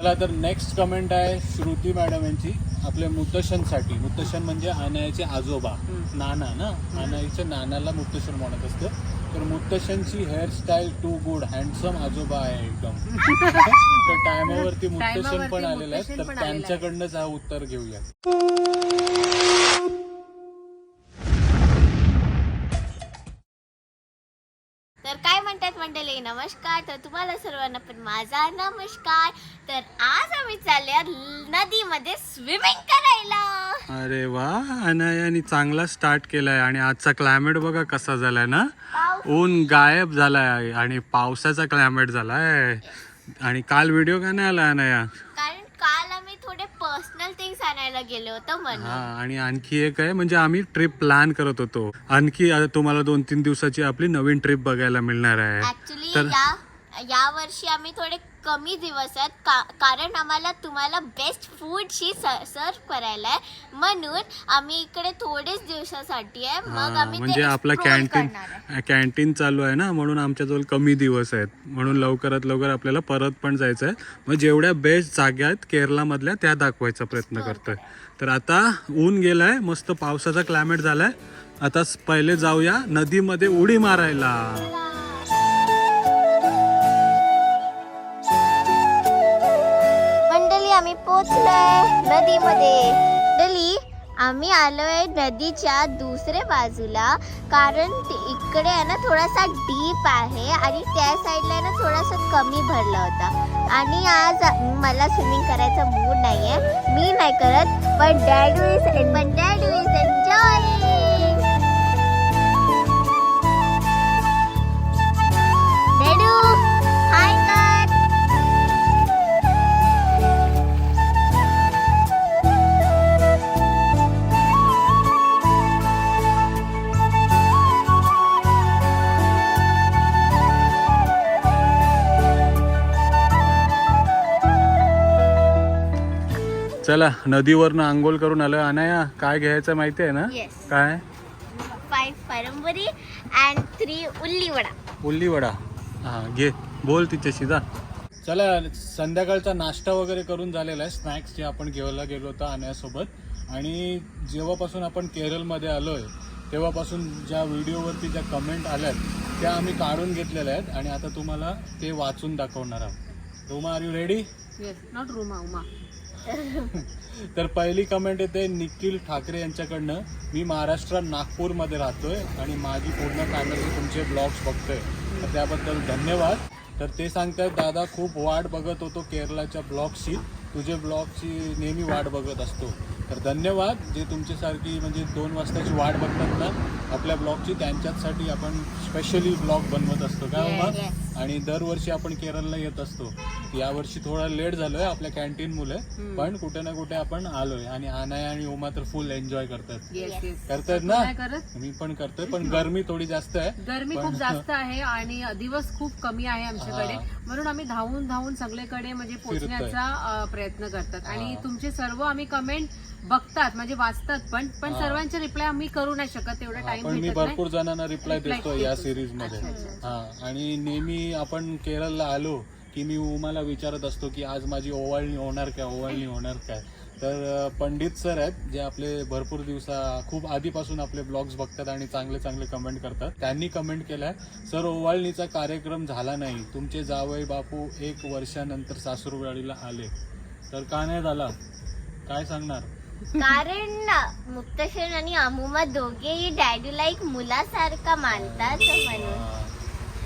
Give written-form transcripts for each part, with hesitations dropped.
चला तर next comment आहे श्रुती मॅडम यांची आपल्या मुतशनसाठी. मुतशन म्हणजे अनायाचे आजोबा, नाना ना, अनायाच्या नानाला मुतशन म्हणत असतं. तर मुतशनची हेअरस्टाईल टू गुड, हँडसम आजोबा आहे एकदम. तर टायमावरती मुतशन पण आलेले आहेत, तर त्यांच्याकडनंच हा उत्तर घेऊया. तर काय म्हणतात मंडळी, नमस्कार. तर तुम्हाला सर्वांना पण माझा नमस्कार. तर आज आम्ही चालले नदीमध्ये स्विमिंग करायला. अरे वा, अनायाने चांगला स्टार्ट केलाय. आणि आजचा क्लायमेट बघा कसा झालाय ना, ऊन गायब झालाय आणि पावसाचा क्लायमेट झालाय. आणि काल व्हिडिओ का नाही आला अनाया? कारण काल आम्ही थोडे पर्सनल थिंग्स आणायला गेलो होतो म्हणून. हा, आणि आणखी एक आहे म्हणजे आम्ही ट्रिप प्लॅन करत होतो. आणखी आता तुम्हाला 2-3 दिवसाची आपली नवीन ट्रिप बघायला मिळणार आहे. ऍक्च्युली या वर्षी आम्ही थोडे कमी दिवस आहेत कारण आम्हाला तुम्हाला बेस्ट फूडशी सर्व करायला आहे, म्हणून आम्ही इकडे थोडेच दिवसासाठी आहे. मग आम्ही म्हणजे आपला कॅन्टीन चालू आहे ना, म्हणून आमच्याजवळ कमी दिवस आहेत, म्हणून लवकरात लवकर आपल्याला परत पण जायचं आहे. मग जेवढ्या बेस्ट जागा आहेत केरळमधल्या त्या दाखवायचा प्रयत्न करतोय. तर आता ऊन गेलाय, मस्त पावसाचा क्लायमेट झालाय. आता पहिले जाऊया नदीमध्ये उडी मारायला. आम्ही पोहोचलोय नदीमध्ये. आम्ही आलोय नदीच्या दुसऱ्या बाजूला, कारण इकडे आहे ना थोडासा डीप आहे आणि त्या साईडला ना थोडासा कमी भरला होता. आणि आज मला स्विमिंग करायचा मूड नाहीये, मी नाही करत, पण डॅडू इज एन्जॉयिंग. डॅडू हाय कर. चला, नदीवरनं आंघोळ करून आलं. अनाया, काय घ्यायचं माहिती आहे ना? काय? 5 पारंबरी अँड 3 उल्ली वडा. उल्ली वडा. हा, घे, बोल तिच्याशी जा. चला, संध्याकाळचा नाश्ता वगैरे करून झालेला आहे. स्नॅक्स जे आपण घ्यायला गेलो होतो अनायासोबत. आणि जेव्हापासून आपण केरळमध्ये आलोय तेव्हापासून ज्या व्हिडिओवरती ज्या कमेंट आल्यात त्या आम्ही काढून घेतलेल्या आहेत आणि आता तुम्हाला ते वाचून दाखवणार आहोत. Roma, are you ready? Yes, not Roma, Uma. तर पहिली कमेंट येते निखिल ठाकरे यांच्याकडनं. मी महाराष्ट्रात नागपूरमध्ये राहतोय आणि माझी पूर्ण फॅमिली तुमचे ब्लॉग्स बघतोय, तर त्याबद्दल धन्यवाद. तर ते सांगतात, दादा खूप वाट बघत होतो केरळाच्या ब्लॉगची, तुझे ब्लॉगची नेहमी वाट बघत असतो. तर धन्यवाद. जे तुमच्यासारखी म्हणजे 2 वाजताची वाट बघतात ना आपल्या ब्लॉगची, त्यांच्यासाठी आपण स्पेशली ब्लॉग बनवत असतो का मग. आणि दरवर्षी आपण केरळला येत असतो. यावर्षी थोडा लेट झालोय आपल्या कॅन्टीन मुले, पण कुठे ना कुठे आपण आलोय. आणि अनाया आणि उमा तर फुल एन्जॉय करतात ना. मी पण करतोय, पण गरमी थोडी जास्त आहे. गरमी खूप जास्त आहे आणि दिवस खूप कमी आहे आमच्याकडे, म्हणून आम्ही धावून सगळीकडे म्हणजे पोहोचण्याचा प्रयत्न करतात. आणि तुमचे सर्व आम्ही कमेंट बघतात, म्हणजे वाचतात, पण सर्वांचे रिप्लाय आम्ही करू नाही शकत, तेवढा टाइम पण मी भरपूर जणांना रिप्लाय देतो या सिरीज मध्ये. हा, आणि नेहमी आपण केरळला आलो की मी उमाला विचारत असतो की आज माझी ओवाळणी होणार काय. तर पंडित सर आहेत जे आपले भरपूर खूप आधीपासून आपले ब्लॉग्स बघतात आणि चांगले कमेंट करतात. त्यांनी कमेंट केलाय, सर ओवाळणीचा कार्यक्रम झाला नाही, तुमचे जावई बापू 1 वर्षानंतर सासूरवाडीला आले, तर का नाही झाला, काय सांगणार? कारण मुक्तशन आणि अमुमा दोघेही डॅडूला एक मुलासारखा मानतात, म्हणून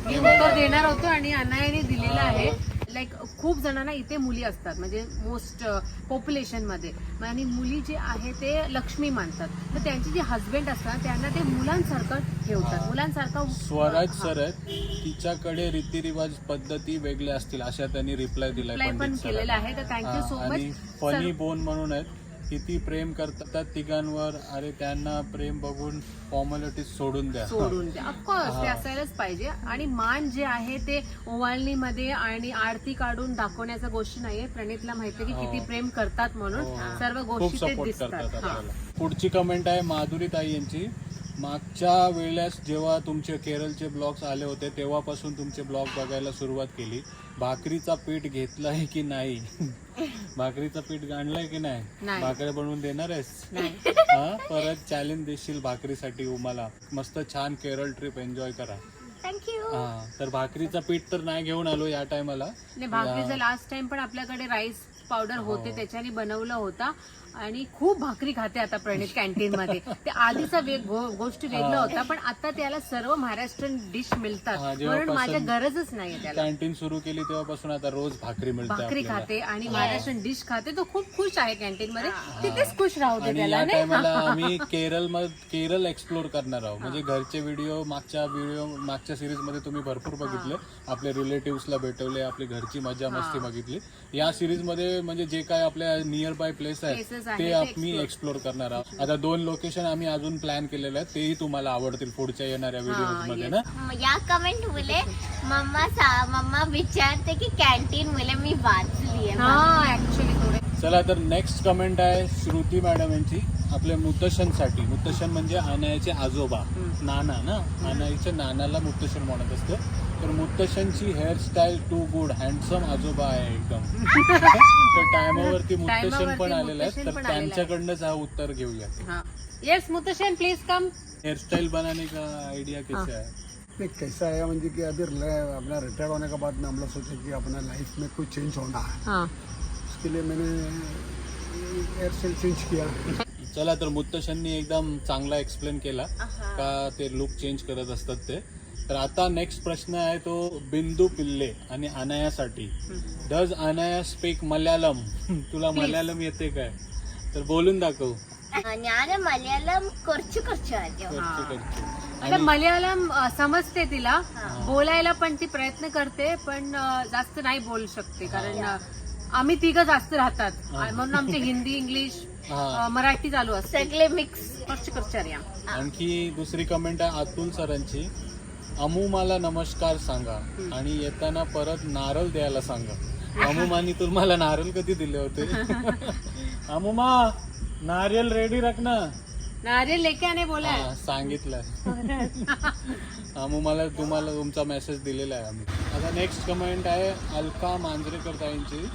मी उत्तर देणार होतो आणि अनायाने दिलेलं आहे. लाईक खूप जणांना इथे मुली असतात, म्हणजे मोस्ट पॉप्युलेशन मध्ये, आणि मुली जे आहे ते लक्ष्मी मानतात, तर त्यांचे जे हस्बंड असतात त्यांना ते मुलांसारखं ठेवतात, मुलांसारखं. स्वराज सर आहेत, तिच्याकडे रीतिरिवाज पद्धती वेगळ्या असतील अशा त्यांनी रिप्लाय दिलाय पण केलेला आहे. तर थँक्यू सो मच. आणि फनी बोन म्हणून आहेत, किती प्रेम करतात तिघांवर, अरे त्यांना प्रेम बघून फॉर्मॅलिटीज सोडून द्या. ऑफकोर्स ते असायलाच पाहिजे. आणि मान जे आहे ते ओवाळणीमध्ये आणि आरती काढून दाखवण्याच्या गोष्टी नाहीये. प्रणितला माहिती की किती प्रेम करतात, म्हणून सर्व गोष्टी ते दिसतात. पुढची कमेंट आहे माधुरी ताई यांची. मागच्या वेळेस जेव्हा तुमचे केरळचे ब्लॉग्स आले होते तेव्हापासून तुमचे ब्लॉग बघायला सुरुवात केली. भाकरीचा पीठ घेतलाय की नाही? भाकरीचं पीठ आणलंय की नाही? नाही. भाकरी बनवून देणार आहेस? नाही. हा, परत चॅलेंज देशील भाकरीसाठी उमाला. मस्त छान केरळ ट्रिप एन्जॉय करा. थँक्यू. हा, तर भाकरीचं पीठ तर नाही घेऊन आलो या टायमाला. नाही, भाकरीचं लास्ट टाइम पण आपल्याकडे राईस पावडर होते हो. त्याच्याने बनवलं होता आणि खूप भाकरी खाते आता प्रणित कॅन्टीन मध्ये. ते आधीचा गोष्ट वेगळं होता, पण आता त्याला सर्व महाराष्ट्रीयन डिश मिळतात हा, म्हणून माझ्या जेव्हापासून गरजच नाहीये त्याला. कॅन्टीन सुरू केली तेव्हापासून आता रोज भाकरी मिळते भाकरी आपल्याला. खाते आणि महाराष्ट्रीयन डिश खाते. तो खूप खुश आहे कॅन्टीन मध्ये. तिथेच खुश राहू दे आणि त्याला या नाही. टायमाला आम्ही केरळ एक्सप्लोर करणार आहोत. म्हणजे घरचे व्हिडिओ मागच्या सिरीज मध्ये तुम्ही भरपूर बघितले. आपल्या रिलेटिव्हला भेटवले, आपली घरची मजा मस्ती बघितली. या सिरीज मध्ये म्हणजे जे काय आपल्या नियर बाय प्लेस आहेत Places आहेत ते ते आम्ही एक्सप्लोर करणार आहोत. आता 2 लोकेशन आम्ही अजून प्लॅन केलेले आहेत, तेही तुम्हाला आवडतील पुढच्या येणाऱ्या व्हिडिओ मध्ये ना. या कमेंट मुले मम्मा विचारते की कॅन्टीन मुले मी वाचली आहे. हा, ऍक्च्युली थोडे चला तर नेक्स्ट कमेंट आहे श्रुती मॅडम यांची. आपल्या मुत्तशनसाठी. मुत्तशन म्हणजे अनायाचे आजोबा, नाना ना. अनायाच्या नानाला मुत्तशन म्हणत असतं. तर मुत्तशनची हेअरस्टाईल टू गुड, हँडसम आजोबा आहे एकदम. तर टायमावरती मुत्तशन पण आलेले आहेत, तर त्यांच्याकडनंच हा उत्तर घेऊया. येस मुतशन प्लीज कम. हेयरस्टाइल बनाने का आइडिया कैसा है? नहीं, कैसा है म्हणजे कि अभी अपना रिटायर्ड होने के बाद में हम लोग सोचे कि अपना लाइफ में कुछ चेंज होना है. हाँ. उसके लिए मैंने हेयर स्टाइल चेंज किया. चला तर मुत्तशननी एकदम चांगला एक्सप्लेन केला का ते लुक चेंज करत असतात ते. तर आता नेक्स्ट प्रश्न आहे तो बिंदू पिल्ले आणि अनायासाठी. Does Anaya speak Malayalam? तुला मल्याळम येते काय? तर बोलून दाखव. ഞാൻ മലയാളം കുറച്ച് അറിയാം. आता मल्याळम समजते तिला, बोलायला पण ती प्रयत्न करते, पण जास्त नाही बोलू शकते कारण आम्ही तिघं जास्त राहतात म्हणून आमचे हिंदी इंग्लिश मराठी चालू असते. सगळे मिक्स. आणखी दुसरी कमेंट आहे अतुल सरांची. अमू मला नमस्कार सांगा आणि येताना परत नारळ द्यायला सांगा. अमुमानी तुम्हाला नारळ कधी दिले होते? अमुमा नारियल रेडी रखना. नारियल लेके आने बोला है. सांगितलं. अमुमाला तुम्हाला तुमचा मेसेज दिलेला आहे आम्ही. आता नेक्स्ट कमेंट आहे अलका मांजरेकर ताईंची.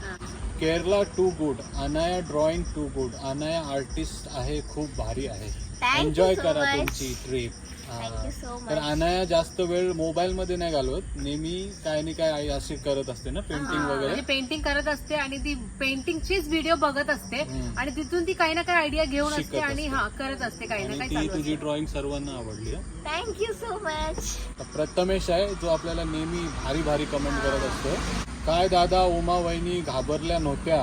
Kerala too good, Anaya drawing too good, Anaya artist आहे, खूप भारी आहे. Thank you एन्जॉय so करा much. तुमची ट्रिप. Thank you so much. तर अनाया जास्त वेळ मोबाईल मध्ये नाही घालवत, नेहमी काय नाही काय अशी करत असते ना, पेंटिंग वगैरे. म्हणजे पेंटिंग करत असते आणि ती पेंटिंगचीच व्हिडिओ बघत असते आणि तिथून ती काही ना काही आयडिया घेऊन शिकत असते आणि असते. करत असते काही ना आणि काही ती चालू तुझी असते. ड्रॉइंग सर्वांना आवडली. Thank you so much. प्रथमेश आहे जो आपल्याला नेहमी भारी भारी कमेंट करत असतो. काय दादा उमा वहिनी घाबरल्या नव्हत्या,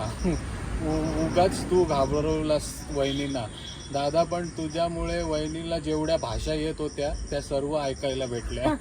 उगाच तू घाबरवलास वहिनींना. दादा पण तुझ्यामुळे वहिनीला जेवढ्या भाषा येत होत्या त्या सर्व ऐकायला भेटल्या.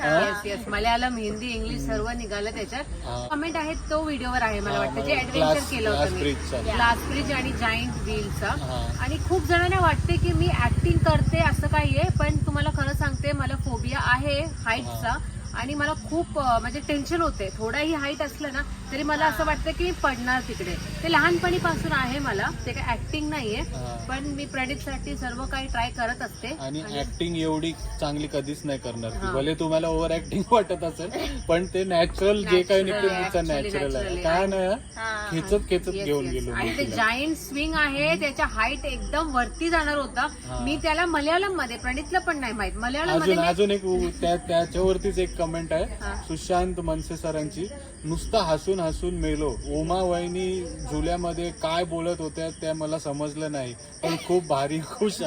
Yes yes, Malayalam Hindi English सर्व निघालं त्याच्यात. कमेंट आहेत तो व्हिडिओवर आहे मला वाटतं, जे ऍडव्हेंचर केलं होतं मी, ग्लास ब्रिज आणि जायंट व्हीलचा. आणि खूप जणांना वाटते की मी ऍक्टिंग करते असं काही आहे, पण तुम्हाला खरं सांगते मला फोबिया आहे हाईटचा आणि मला खूप म्हणजे टेन्शन होते. थोडाही हाईट असलं ना तरी मला असं वाटतं की मी पडणार तिकडे. ते लहानपणीपासून आहे मला, ते काही ऍक्टिंग नाहीये, पण मी प्रेडिक्टसाठी सर्व काही ट्राय करत असते. आणि ऍक्टिंग एवढी चांगली कधीच नाही करणार ती. भले तुम्हाला ओव्हर ऍक्टिंग वाटत असेल पण ते नॅचरल जे काही निघते तिचं नॅचरल आहे. काय नाही खेचत घेऊन गेलो. आणि ते जायंट स्विंग आहे, त्याच्या हाईट एकदम वरती जाणार होता. मी त्याला मल्याळम मध्ये, प्रणितला पण नाही माहित, मल्याळम मध्ये अजून एक त्याच्यावरतीच एक कमेंट आहे सुशांत मनसे सरांची. नुसता हसून हसून मेलो. उमा वहिनी झुल्यामध्ये काय बोलत होत्या त्या मला समजलं नाही, पण खूप भारी खुश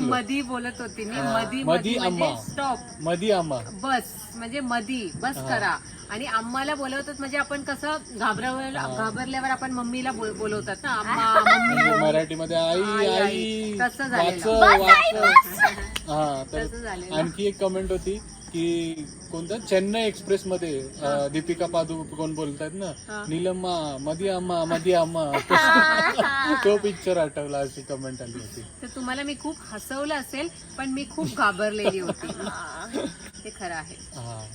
मधी बोलत होती मी. मधी अम्मा स्टॉप, मधी अम्मा बस म्हणजे मधी बस करा. आणि आम्हाला बोलवतात म्हणजे आपण कसं घाबरल्यावर आपण मम्मीला बोलवतात ना, अम्मा मम्मी. मराठीमध्ये आई आई तसं वाच झालेलं. वाच. हा, तर तसं झालेलं. आणखी एक कमेंट होती की कोणतं चेन्नई एक्सप्रेस मध्ये दीपिका पादुकोण बोलतात ना, नीलम्मा मधी अम्मा तो पिक्चर आठवला अशी कमेंट आली होती. तर तुम्हाला मी खूप हसवलं असेल, पण मी खूप घाबरलेली होती. ते खरं आहे.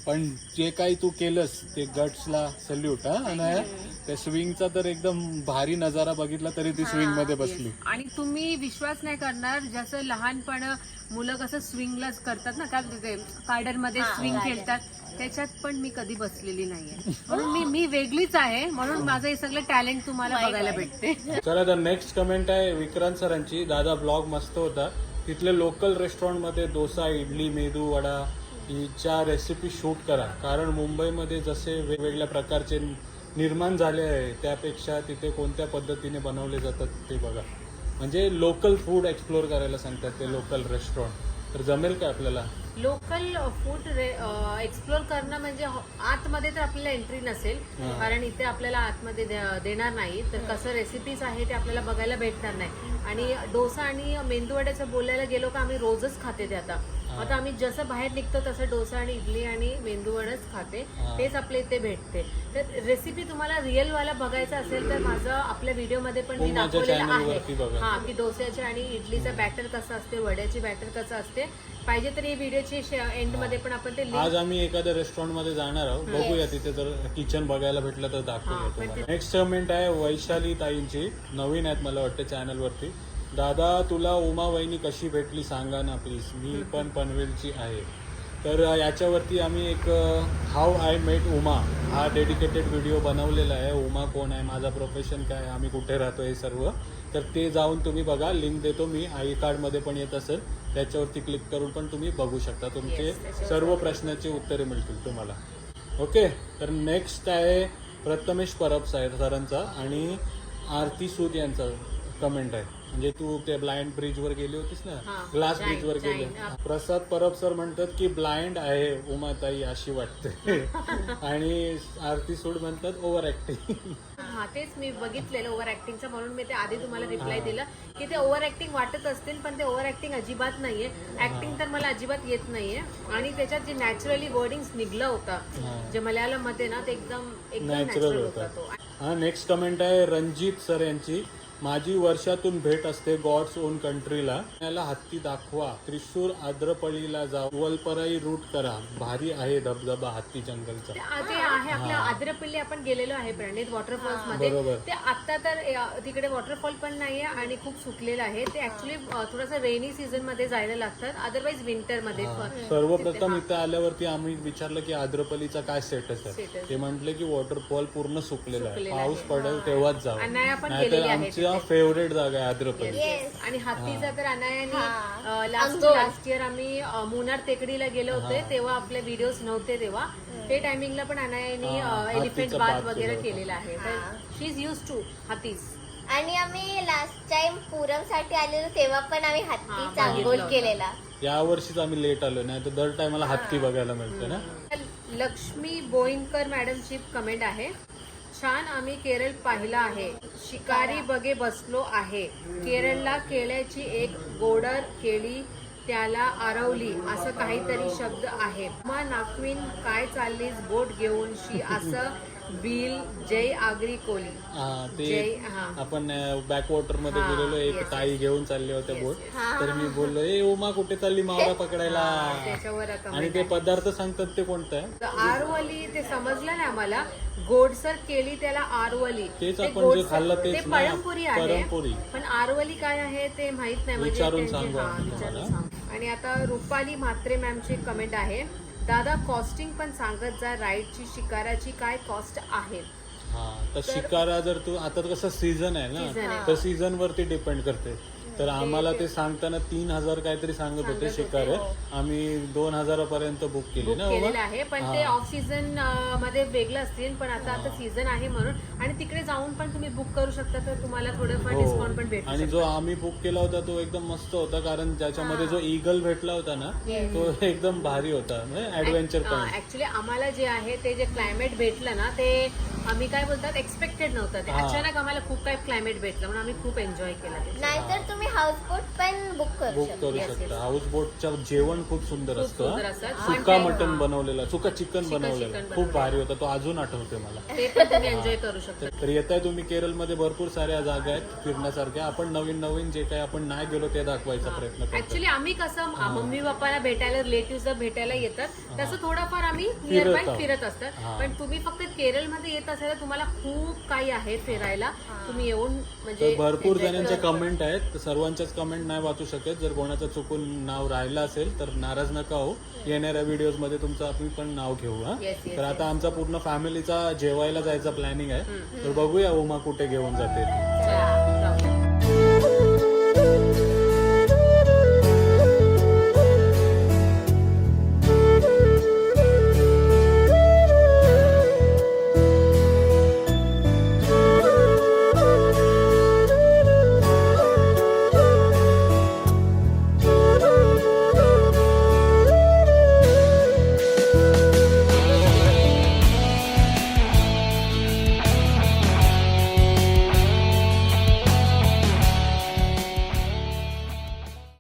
पण जे काही तू केलंस ते गट्सला सल्यूट. आणि त्या स्विंगचा तर एकदम भारी नजारा बघितला तरी ती स्विंग मध्ये बसली. आणि तुम्ही विश्वास नाही करणार, जसं लहानपण मुलं कसं स्विंगला करतात ना, काय ते गार्डन मध्ये स्विंग खेळतात, त्याच्यात पण मी कधी बसलेली नाहीये. म्हणून मी वेगळीच आहे, म्हणून माझं हे सगळं टॅलेंट तुम्हाला बघायला भेटते. चला तर नेक्स्ट कमेंट आहे विक्रांत सरांची. दादा ब्लॉग मस्त होता. तिथले लोकल रेस्टॉरंट मध्ये डोसा, इडली, मेदू वडा हिच्या रेसिपी शूट करा, कारण मुंबईमध्ये जसे वेगवेगळ्या प्रकारचे निर्माण झाले आहे त्यापेक्षा तिथे कोणत्या पद्धतीने बनवले जातात ते बघा. म्हणजे लोकल फूड एक्सप्लोर करायला सांगतात ते लोकल रेस्टॉरंट. तर जमेल का आपल्याला? लोकल फूड एक्सप्लोर करणं म्हणजे आतमध्ये तर आपल्याला एंट्री नसेल, कारण इथे आपल्याला आतमध्ये देणार नाही. तर कसं रेसिपीज आहे ते आपल्याला बघायला भेटणार नाही. आणि डोसा आणि मेंदूवड्याचं बोलायला गेलो का आम्ही रोजच खाते ते. आता आम्ही जसं बाहेर निघतो तसं डोसा आणि इडली आणि मेंदूवडच खाते. तेच आपल्या इथे भेटते. तर रेसिपी तुम्हाला रिअल वाला बघायचं असेल तर माझं आपल्या व्हिडिओमध्ये पण मी दाखवलेलं आहे. हा, की डोस्याचे आणि इडलीचं बॅटर कसं असते, वड्याची बॅटर कसं असते. पाहिजे तर ही व्हिडिओची एंड मध्ये पण आपण ते आज आम्ही एखाद्या रेस्टॉरंट मध्ये जाणार आहोत, बघूया तिथे जर किचन बघायला भेटलं तर दाखवूया तुम्हाला. नेक्स्ट कमेंट आहे वैशाली ताईंची, नवीन आहेत मला वाटतं चॅनल वरती. दादा तुला उमा वहिनी कशी भेटली सांगा ना प्लीज, मी पण पनवेलची आहे. तर याच्यावरती आम्ही एक हाऊ आय मेट उमा हा डेडिकेटेड व्हिडिओ बनवलेला आहे. उमा कोण आहे, माझा प्रोफेशन काय, आम्ही कुठे राहतो, हे सर्व. तर ते जाऊन तुम्ही बघा, लिंक देतो मी, आई कार्डमध्ये पण येत असेल, त्याच्यावरती क्लिक करून पण तुम्ही बघू शकता. तुमचे सर्व प्रश्नाची उत्तरे मिळतील तुम्हाला. ओके, तर नेक्स्ट आहे प्रथमेश परब सरांचा आणि आरती सूद यांचा कमेंट आहे. म्हणजे तू ते ब्लाइंड ब्रिज वर गेली होतीस ना, ग्लास ब्रिज वर गेले. प्रसाद परब सर म्हणतात की ब्लाइंड आहे उमाताई अशी वाटते. आणि आरती सूड म्हणतात ओव्हर ऍक्टिंग. हा, तेच मी बघितलेलं ओव्हर ऍक्टिंगचं, म्हणून मी ते आधी तुम्हाला रिप्लाय दिला की ते ओव्हर ऍक्टिंग वाटत असतील, पण ते ओव्हर ऍक्टिंग अजिबात नाहीये. ऍक्टिंग तर मला अजिबात येत नाहीये. आणि त्याच्यात जे नॅचरली वर्डिंग्स निघलं होतं जे मल्याळम मध्ये ना, ते एकदम नॅचरल होता तो. हा, नेक्स्ट कमेंट आहे रणजित सर यांची. माझी वर्षातून भेट असते गॉड्स ओन कंट्रीला. याला हत्ती दाखवा, त्रिशूर आद्रपळीला जा, वलपराई रूट करा, भारी आहे धबधबा हत्ती जंगलचा. ते आहे आपल्या आद्रपल्ली आपण गेलेलो आहे प्रणित वॉटरफॉल्स मध्ये. ते आता तर तिकडे वॉटरफॉल पण नाहीये आणि खूप सुकलेलं आहे. ते ऍक्च्युली थोडंसं रेनी सीझन मध्ये जायला लागतात, अदरवाईज विंटर मध्ये. सर्वप्रथम इथे आल्यावरती आम्ही विचारलं की आद्रपल्लीचा काय स्टेटस आहे. ते म्हटले की वॉटरफॉल पूर्ण सुकलेला आहे, पाऊस पडेल तेव्हाच जावं. नाहीतर आमची फेवरेट जागा आहे आद्रपल्ली. आणि हत्तीचा तर अनायाने लास्ट इयर आम्ही मुन्नार टेकडीला गेलो होते, तेव्हा आपले व्हिडिओज नव्हते तेव्हा. ते टायमिंगला पण अनायाने एलिफंट बाथ वगैरे केलेला आहे. तर शी इज युज टू हत्तीज. आणि आम्ही लास्ट टाइम पूरमसाठी आलेलो तेव्हा पण आम्ही हत्तीचा गोल केलेला. या वर्षीच आम्ही लेट आलो, नाही तर दर टायमाला हत्ती बघायला मिळते ना. लक्ष्मी बोईनकर मॅडमची कमेंट आहे. छान, आम्ही केरळ पाहिला आहे, शिकारी बगे बसलो आहे. केरळला केळ्याची एक गोडर केळी त्याला आरवली असं काहीतरी शब्द आहे. मग नाकविन काय चाललीस बोट घेऊन शी असं बिल जय आगरी कोली. ते आपण बॅकवॉटर मध्ये गेलेलो, एक ताई घेऊन चालले होते बोट. तर मी बोललो ए उमा कुठे चालली मावळा पकडायला. त्याच्यावर आणि ते पदार्थ सांगतात ते कोणतं आहे? आरवली. ते समजलं नाही आम्हाला. गोडसर केली त्याला आरवली. तेच आपण जे खाल्लं तेच पळमपुरी आहे, परमपुरी. पण आरवली काय आहे ते माहित नाही. विचारून सांगू. आणि आता रुपाली म्हात्रे मॅमची कमेंट आहे. दादा कॉस्टिंग पण सांगत जा, राईडची शिकाराची काय कॉस्ट आहे. हा, तर शिकारा जर तू आता कसं सीझन आहे ना, तर सीझन वरती डिपेंड करते. तर आम्हाला ते सांगताना 3,000 काहीतरी सांगत होते शिकारे. आम्ही 2,000 पर्यंत बुक केली ना केलेलं आहे. पण ते ऑफ सीझन मध्ये वेगळं असतील, पण आता सीझन आहे म्हणून. आणि तिकडे जाऊन पण तुम्ही बुक करू शकता, तर तुम्हाला थोडंफार डिस्काउंट पण भेटू. आणि जो आम्ही बुक केला होता तो एकदम मस्त होता, कारण ज्याच्यामध्ये जो ईगल भेटला होता ना तो एकदम भारी होता, ऍडव्हेंचर पण. ऍक्च्युली आम्हाला जे आहे ते जे क्लायमेट भेटलं ना, ते आम्ही काय बोलतात एक्सपेक्टेड नव्हतं ते. हा. अचानक आम्हाला खूप काही क्लायमेट भेटलं म्हणून आम्ही खूप एन्जॉय केलं ते. नाहीतर तुम्ही हाऊसबोट पण बुक करू बुक शकता. करू शकता. हाऊस बोटचं जेवण खूप सुंदर खूप असतं सुंदर हा. असतं. सुका One time, मटन हा. बनवलेलं, सुका चिकन बनवलेलं चिकन खूप भारी होता. तो अजून आठवते मला. ते पण तुम्ही एन्जॉय करू शकता. तर येत आहे तुम्ही केरळमध्ये भरपूर साऱ्या जागा आहेत फिरण्यासारख्या. आपण नवीन नवीन जे काही आपण नाही गेलो ते दाखवायचा प्रयत्न करतो. ऍक्च्युली आम्ही कसं मम्मी पप्पाला भेटायला रिलेटिव्ह भेटायला येतात तसं थोडंफार आम्ही नियर बाय आहोत. फिरत असतात. हा. पण तुम्ही फक्त केरळमध्ये येत असाल तर तुम्हाला खूप काही आहे फिरायला. तुम्ही येऊन तर म्हणजे भरपूर enjoy जणांच्या करू कमेंट आहेत, तर सर्वांच्याच कमेंट नाही वाचू शकत. जर कोणाचं चुकून नाव राहिलं असेल तर नाराज नका हो. येणाऱ्या व्हिडिओज मध्ये तुमचं आपण पण नाव घेऊ हा. Yes, yes, तर आता आमचा पूर्ण फॅमिलीचा जेवायला जायचा प्लॅनिंग आहे. तर बघूया उमा कुठे घेऊन जाते ती. चला.